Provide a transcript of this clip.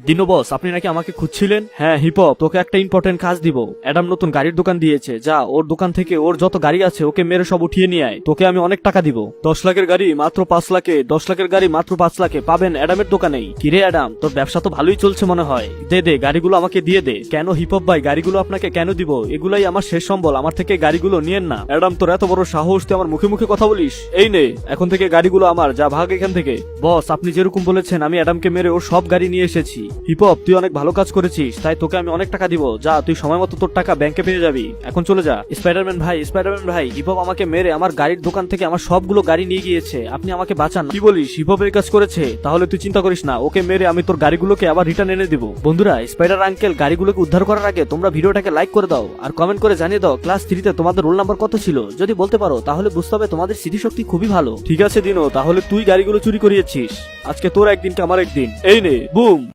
দিনু বস, আপনি নাকি আমাকে খুঁজছিলেন? হ্যাঁ হিপহপ, তোকে একটা ইম্পর্টেন্ট কাজ দিব। অ্যাডাম নতুন গাড়ির দোকান দিয়েছে, যা ওর দোকান থেকে ওর যত গাড়ি আছে ওকে মেরে সব উঠিয়ে নিয়ে আয়। তোকে আমি অনেক টাকা দিব। 10 লাখের গাড়ি মাত্র 5 লাখে, 10 লাখের গাড়ি মাত্র 5 লাখে পাবেন অ্যাডামের দোকানেই। কিরে অ্যাডাম, তোর ব্যবসা তো ভালোই চলছে মনে হয়। দে দে গাড়িগুলো আমাকে দিয়ে দে। কেন হিপহপ ভাই, গাড়িগুলো আপনাকে কেন দিব? এগুলাই আমার শেষ সম্বল, আমার থেকে গাড়িগুলো নিয়েন না। অ্যাডাম, তোর এত বড় সাহস, তুই আমার মুখে মুখে কথা বলিস? এই নে, এখন থেকে গাড়িগুলো আমার, যা ভাগ এখান থেকে। বস, আপনি যেরকম বলেছেন আমি অ্যাডামকে মেরে ওর সব গাড়ি নিয়ে এসেছি। হিপহপ, তুই অনেক ভালো কাজ করেছিস, তাই তোকে আমি অনেক টাকা দিব। যা, তুই সময় মতো তোর টাকা ব্যাংকে পেয়ে যাবি। এখন চলে যা। স্পাইডারম্যান ভাই, স্পাইডারম্যান ভাই, হিপহপ আমাকে মেরে আমার গাড়ির দোকান থেকে আমার সবগুলো গাড়ি নিয়ে গিয়েছে, আপনি আমাকে বাঁচান। কি বলিস, হিপহপের কাজ করেছে? তাহলে তুই চিন্তা করিস না, ওকে মেরে আমি তোর গাড়িগুলোকে আবার রিটার্ন এনে দিব। বন্ধুরা, স্পাইডার আঙ্কেল গাড়িগুলোকে উদ্ধার করার আগে তোমরা ভিডিওটাকে লাইক করে দাও আর কমেন্ট করে জানিয়ে দাও ক্লাস 3-তে তোমাদের রোল নাম্বার কত ছিল। যদি বলতে পারো তাহলে বুঝতে হবে তোমাদের স্মৃতিশক্তি খুবই ভালো। ঠিক আছে দিনো, তাহলে তুই গাড়িগুলো চুরি করিয়েছিস, আজকে তোর একদিন আমার একদিন। এই নে, বুম।